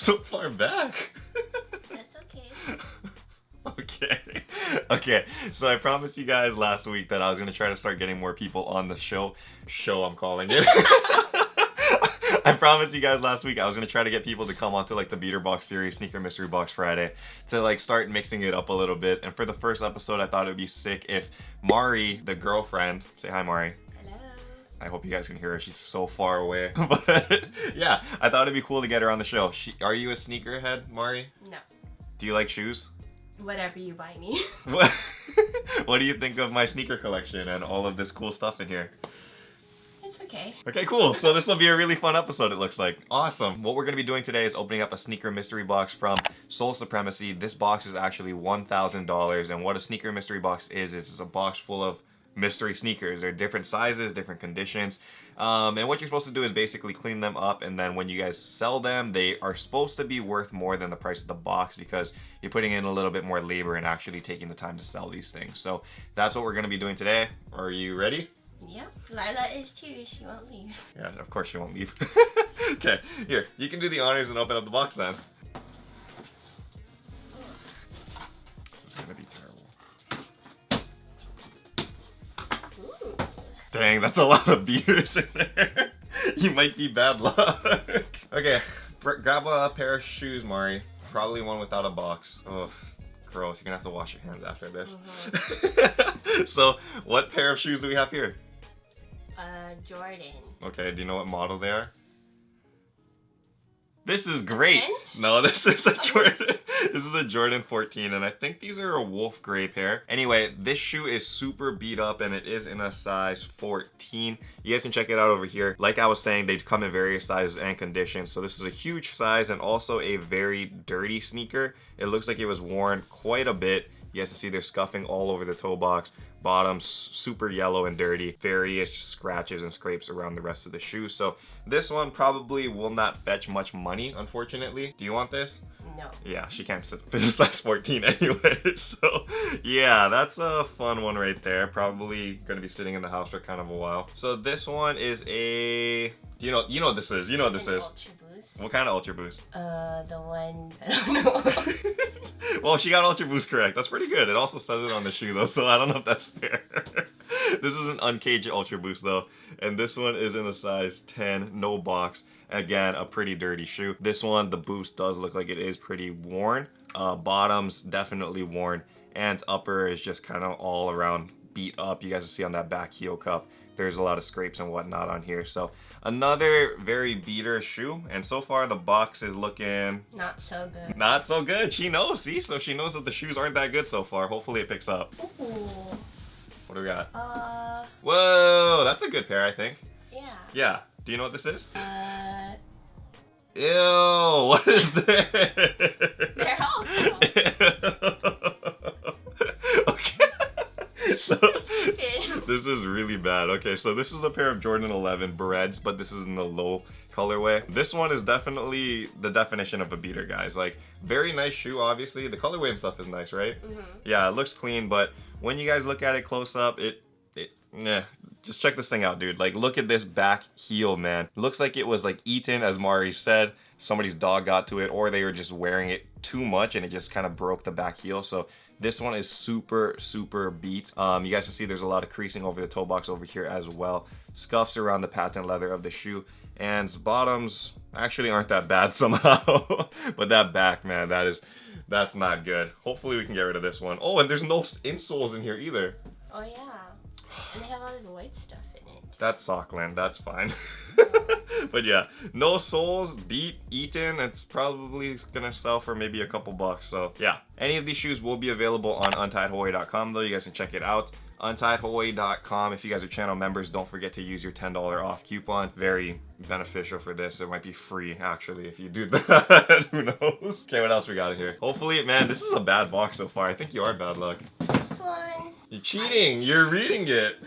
so far back. That's okay. Okay. Okay. So I promised you guys last week that I was gonna try to start getting more people on the show. I'm calling it. I promised you guys last week I was gonna try to get people to come onto like the Beater Box series, Sneaker Mystery Box Friday, to like start mixing it up a little bit. And for the first episode, I thought it would be sick if Mari, the girlfriend, say hi, Mari. Hello. I hope you guys can hear her. She's so far away. But yeah, I thought it'd be cool to get her on the show. Are you a sneakerhead, Mari? No. Do you like shoes? Whatever you buy me. What do you think of my sneaker collection and all of this cool stuff in here? It's okay. Okay, cool. So this will be a really fun episode, it looks like. Awesome. What we're going to be doing today is opening up a sneaker mystery box from Sole Supremacy. This box is actually $1,000. And what a sneaker mystery box is, it's a box full of mystery sneakers. They're different sizes, different conditions. And what you're supposed to do is basically clean them up, and then when you guys sell them, they are supposed to be worth more than the price of the box because you're putting in a little bit more labor and actually taking the time to sell these things. So that's what we're going to be doing today. Are you ready? Yep. Lila is too. She won't leave. Yeah, of course she won't leave. Okay, here, you can do the honors and open up the box then. This is going to be terrible. Ooh. Dang, that's a lot of beaters in there. You might be bad luck. Okay, grab a pair of shoes, Mari. Probably one without a box. Ugh, gross. You're gonna have to wash your hands after this. So, what pair of shoes do we have here? Jordan. Okay, do you know what model they are? This is great. 10? No, this is a Jordan. This is a Jordan 14, and I think these are a wolf gray pair. Anyway, this shoe is super beat up, and it is in a size 14. You guys can check it out over here. Like I was saying, they come in various sizes and conditions. So this is a huge size and also a very dirty sneaker. It looks like it was worn quite a bit. You guys can see there's scuffing all over the toe box. Bottoms super yellow and dirty. Various scratches and scrapes around the rest of the shoe. So this one probably will not fetch much money, unfortunately. Do you want this? No. Yeah, she can't fit a size 14 anyway. So yeah, that's a fun one right there. Probably gonna be sitting in the house for kind of a while. So this one is a, you know what this is. You know what this is. Ultra Boost. What kind of Ultra Boost? The one, I don't know. Well, she got Ultra Boost correct. That's pretty good. It also says it on the shoe though, so I don't know if that's fair. This is an uncaged Ultra Boost though, and this one is in a size 10, no box. Again, a pretty dirty shoe. This one, the boost does look like it is pretty worn. Bottoms definitely worn, and upper is just kind of all around beat up. You guys will see on that back heel cup, there's a lot of scrapes and whatnot on here. So another very beater shoe, and so far the box is looking Not so good. not so good. She knows, see? So she knows that the shoes aren't that good so far. Hopefully it picks up. Ooh. What do we got? Uh, Whoa, that's a good pair, I think. yeah. Yeah. Do you know what this is? They're Ew, what is this? all Okay. So painted. this is really bad. Okay, so this is a pair of Jordan 11 Berets, but this is in the low colorway. This one is definitely the definition of a beater, guys. Like, very nice shoe, obviously. The colorway and stuff is nice, right? Yeah, it looks clean, but when you guys look at it close up, just check this thing out, dude. Like, look at this back heel, man. Looks like it was like eaten, as Mari said. Somebody's dog got to it, or they were just wearing it too much and it just kind of broke the back heel. So this one is super, super beat. You guys can see there's a lot of creasing over the toe box over here as well. Scuffs around the patent leather of the shoe. And bottoms actually aren't that bad somehow. But that back, man, that's not good. Hopefully we can get rid of this one. Oh, and there's no insoles in here either. Oh yeah. And they have all this white stuff in it. That's Sockland, that's fine. But yeah, no soles, beat, eaten. It's probably gonna sell for maybe a couple bucks. So yeah, any of these shoes will be available on untiedhawaii.com though. You guys can check it out. Untiedhawaii.com. If you guys are channel members, don't forget to use your $10 off coupon. Very beneficial for this. It might be free actually if you do that. Who knows? Okay, what else we got here? Hopefully, man, this is a bad box so far. I think you are bad luck. This one. You're cheating. You're reading it.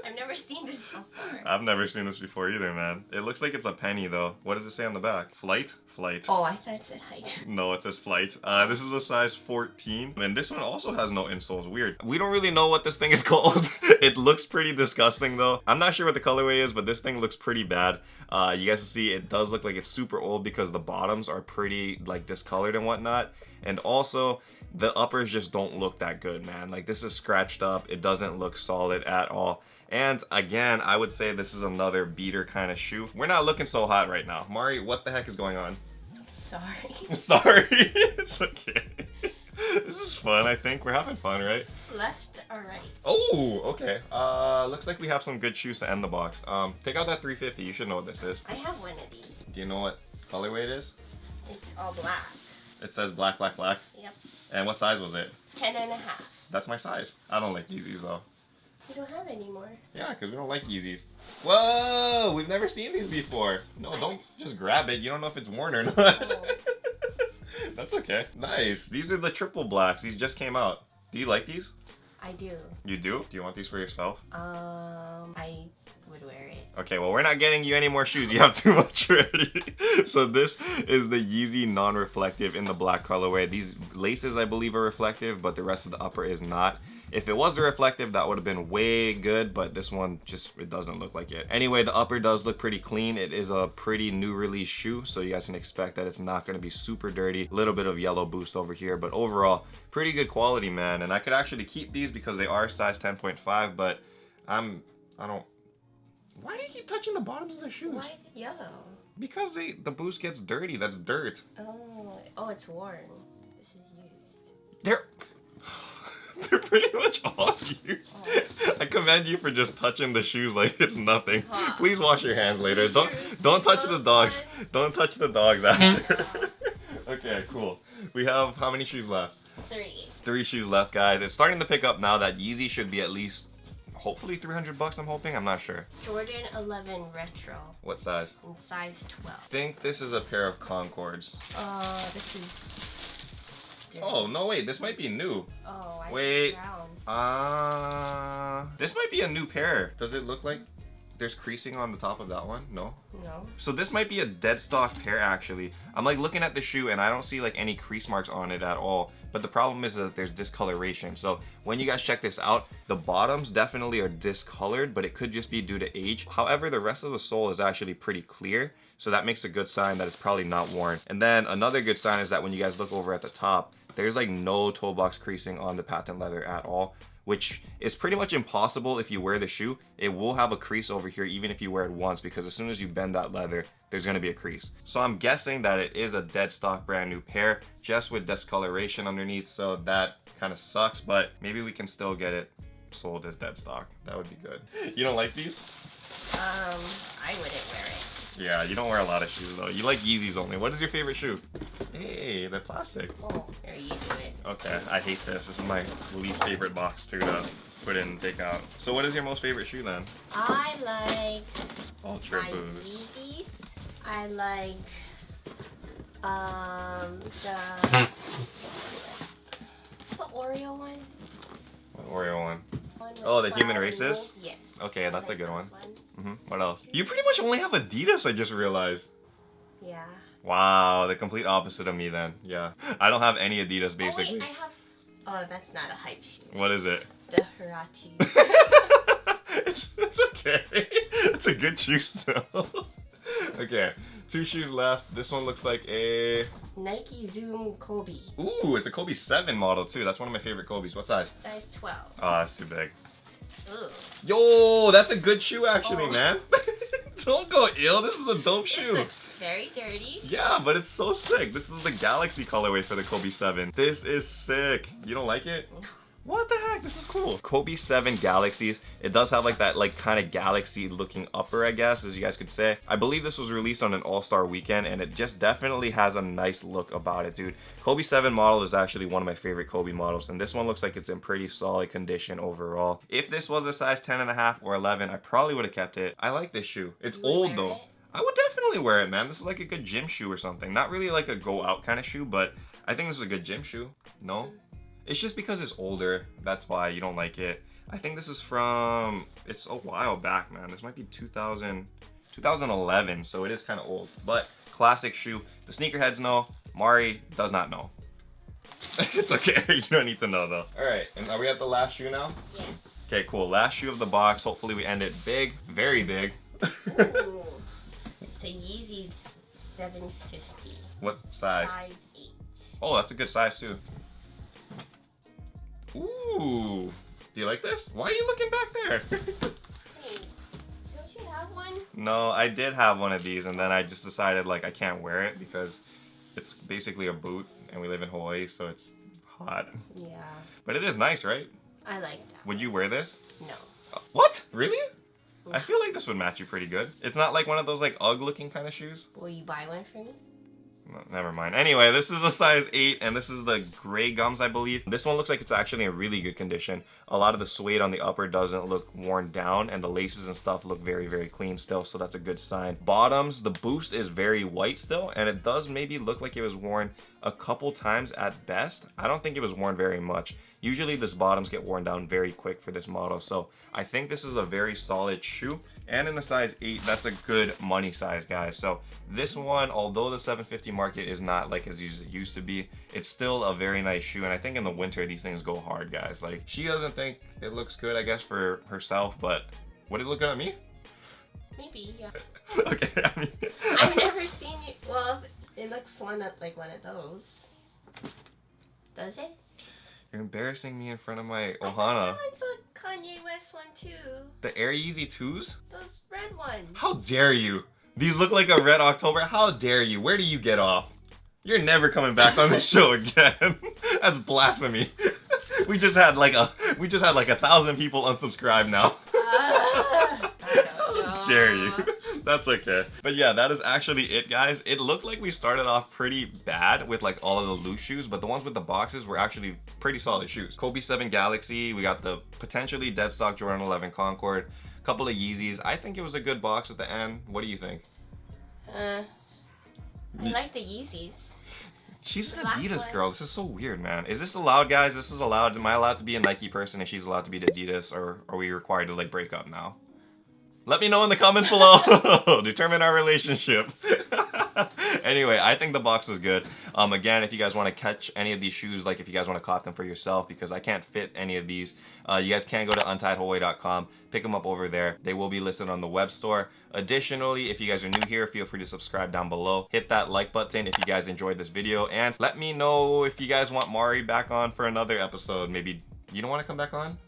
I've never seen seen this before. I've never seen this before either, man. It looks like it's a penny though. What does it say on the back? Flight? Flight. Oh, I thought it said height. No, it says flight. This is a size 14. And this one also has no insoles. Weird. We don't really know what this thing is called. It looks pretty disgusting though. I'm not sure what the colorway is, but this thing looks pretty bad. You guys can see it does look like it's super old because the bottoms are pretty like discolored and whatnot. And also the uppers just don't look that good, man. Like this is scratched up. It doesn't look solid at all. And again, I would say this is another beater kind of shoe. We're not looking so hot right now. Mari, what the heck is going on? Sorry. Sorry. It's okay. This is fun, I think. We're having fun, right? Left or right? Oh, okay. Looks like we have some good shoes to end the box. Take out that 350. You should know what this is. I have one of these. Do you know what colorway it is? It's all black. It says black, black, black. Yep. And what size was it? 10.5. That's my size. I don't like Yeezys though. You don't have any more. Yeah, because we don't like Yeezys. Whoa! We've never seen these before. No, don't just grab it. You don't know if it's worn or not. Oh. That's okay. Nice. These are the triple blacks. These just came out. Do you like these? I do. You do? Do you want these for yourself? I would wear it. Okay, well, we're not getting you any more shoes. You have too much already. So this is the Yeezy non-reflective in the black colorway. These laces, I believe, are reflective, but the rest of the upper is not. If it was the reflective, that would have been way good, but this one just, it doesn't look like it. Anyway, the upper does look pretty clean. It is a pretty new release shoe, so you guys can expect that it's not gonna be super dirty. A little bit of yellow boost over here, but overall, pretty good quality, man. And I could actually keep these because they are size 10.5, but I don't, why do you keep touching the bottoms of the shoes? Why is it yellow? Because the boost gets dirty, that's dirt. Oh, it's worn. This is used. They're pretty much all used. Oh. I commend you for just touching the shoes like it's nothing. Huh. Please wash your hands later. Don't touch the dogs. Don't touch the dogs after. Okay, cool. We have how many shoes left? 3. 3 shoes left, guys. It's starting to pick up now. That Yeezy should be at least, hopefully $300. I'm hoping. I'm not sure. Jordan 11 Retro. What size? In size 12. I think this is a pair of Concords. This is. Oh no! Wait, this might be new. Oh, I Wait. brown. This might be a new pair. Does it look like there's creasing on the top of that one? No? No. So this might be a dead stock pair actually. I'm like looking at the shoe and I don't see like any crease marks on it at all. But the problem is that there's discoloration. So when you guys check this out, the bottoms definitely are discolored, but it could just be due to age. However, the rest of the sole is actually pretty clear. So that makes a good sign that it's probably not worn. And then another good sign is that when you guys look over at the top, there's like no toe box creasing on the patent leather at all, which is pretty much impossible if you wear the shoe. It will have a crease over here even if you wear it once, because as soon as you bend that leather, there's gonna be a crease. So I'm guessing that it is a dead stock brand new pair, just with discoloration underneath, so that kind of sucks, but maybe we can still get it sold as dead stock. That would be good. You don't like these? I wouldn't wear it. Yeah, you don't wear a lot of shoes though. You like Yeezys only. What is your favorite shoe? Hey, they're plastic. Oh, there you do it. Okay, I hate this. This is my least favorite box too to put in and take out. So what is your most favorite shoe then? I like Ultra my Boost. Yeezys. I like the Oreo one. What Oreo one? One with Oh, the Human flower Races? noodle. Yes. Okay, I that's a like good those one. ones. What else? You pretty much only have Adidas, I just realized. Yeah. Wow, the complete opposite of me then. Yeah. I don't have any Adidas basically. Oh, wait, I have. Oh, that's not a hype shoe. What is it? The Huarache. It's okay. It's a good shoe still. Okay, 2 shoes left. This one looks like a... Nike Zoom Kobe. Ooh, it's a Kobe 7 model too. That's one of my favorite Kobe's. What size? Size 12. Oh, that's too big. Ugh. Yo, that's a good shoe actually, Oh. man. Don't go ill. This is a dope shoe. It's very dirty. Yeah, but it's so sick. This is the Galaxy colorway for the Kobe 7. This is sick. You don't like it? What the heck? This is cool. Kobe 7 Galaxies. It does have like that like kind of galaxy looking upper, I guess, as you guys could say. I believe this was released on an all-star weekend and it just definitely has a nice look about it, dude. Kobe 7 model is actually one of my favorite Kobe models, and this one looks like it's in pretty solid condition overall. If this was a size 10.5 or 11, I probably would have kept it. I like this shoe. It's You would old wear though. it? I would definitely wear it, man. This is like a good gym shoe or something. Not really like a go out kind of shoe, but I think this is a good gym shoe. No? It's just because it's older. That's why you don't like it. I think this is from, it's a while back, man. This might be 2011, so it is kind of old. But classic shoe. The sneakerheads know. Mari does not know. It's okay. You don't need to know though. All right, and are we at the last shoe now? Yeah. Okay, cool. Last shoe of the box. Hopefully we end it big, very big. Ooh. It's a Yeezy 750. What size? Size 8. Oh, that's a good size too. Ooh. Do you like this? Why are you looking back there? Hey, don't you have one? No, I did have one of these, and then I just decided like I can't wear it because it's basically a boot, and we live in Hawaii, so it's hot. Yeah. But it is nice, right? I like that. Would you wear this? No. What? Really? I feel like this would match you pretty good. It's not like one of those like UGG looking kind of shoes. Will you buy one for me? No, never mind. Anyway, this is a size 8, and this is the gray gums, I believe. This one looks like it's actually in really good condition. A lot of the suede on the upper doesn't look worn down, and the laces and stuff look very, very clean still, so that's a good sign. Bottoms, the boost is very white still, and it does maybe look like it was worn a couple times at best. I don't think it was worn very much. Usually these bottoms get worn down very quick for this model, so I think this is a very solid shoe. And in the size 8, that's a good money size, guys. So this one, although the 750 market is not like as it used to be, it's still a very nice shoe. And I think in the winter, these things go hard, guys. Like, she doesn't think it looks good, I guess, for herself, but would it look good on me? Maybe, yeah. Okay, I mean... I've never seen it. Well, it looks like one of those. Does it? You're embarrassing me in front of my I Ohana. thought that one's a Kanye West one too. The Air Yeezy 2s? Those red ones. How dare you? These look like a red October. How dare you? Where do you get off? You're never coming back on this show again. That's blasphemy. We just had like 1,000 people unsubscribe now. I don't know. How dare you? That's okay. But yeah, that is actually it, guys. It looked like we started off pretty bad with like all of the loose shoes, but the ones with the boxes were actually pretty solid shoes. Kobe 7 Galaxy, we got the potentially dead stock Jordan 11 Concord, a couple of Yeezys. I think it was a good box at the end. What do you think? I like the Yeezys. She's an Black Adidas one. girl. This is so weird, man. Is this allowed, guys? This is allowed. Am I allowed to be a Nike person and she's allowed to be Adidas, or are we required to like break up now? Let me know in the comments below. Determine our relationship. Anyway, I think the box is good. Again, if you guys want to catch any of these shoes, like if you guys want to cop them for yourself, because I can't fit any of these, you guys can go to untiedhawaii.com, pick them up over there. They will be listed on the web store. Additionally, if you guys are new here, feel free to subscribe down below. Hit that like button if you guys enjoyed this video, and let me know if you guys want Mari back on for another episode. Maybe you don't want to come back on?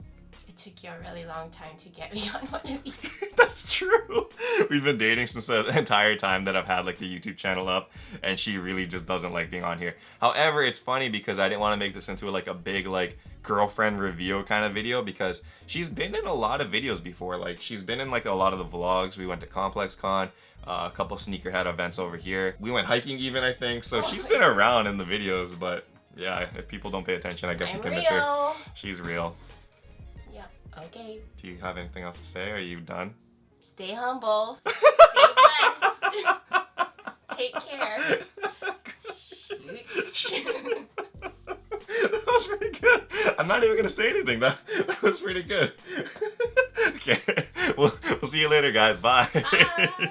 It took you a really long time to get me on one of these. That's true. We've been dating since the entire time that I've had like the YouTube channel up, and she really just doesn't like being on here. However, it's funny because I didn't want to make this into like a big like girlfriend reveal kind of video, because she's been in a lot of videos before. Like, she's been in like a lot of the vlogs. We went to Complex Con, a couple sneakerhead events over here. We went hiking even, I think. So she's been around in the videos, but yeah, if people don't pay attention, I guess you can miss her. She's real. Okay. Do you have anything else to say? Are you done? Stay humble. Stay blessed. Take care. Shoot. That was pretty good. I'm not even gonna say anything. That was pretty good. Okay. We'll see you later, guys. Bye. Bye.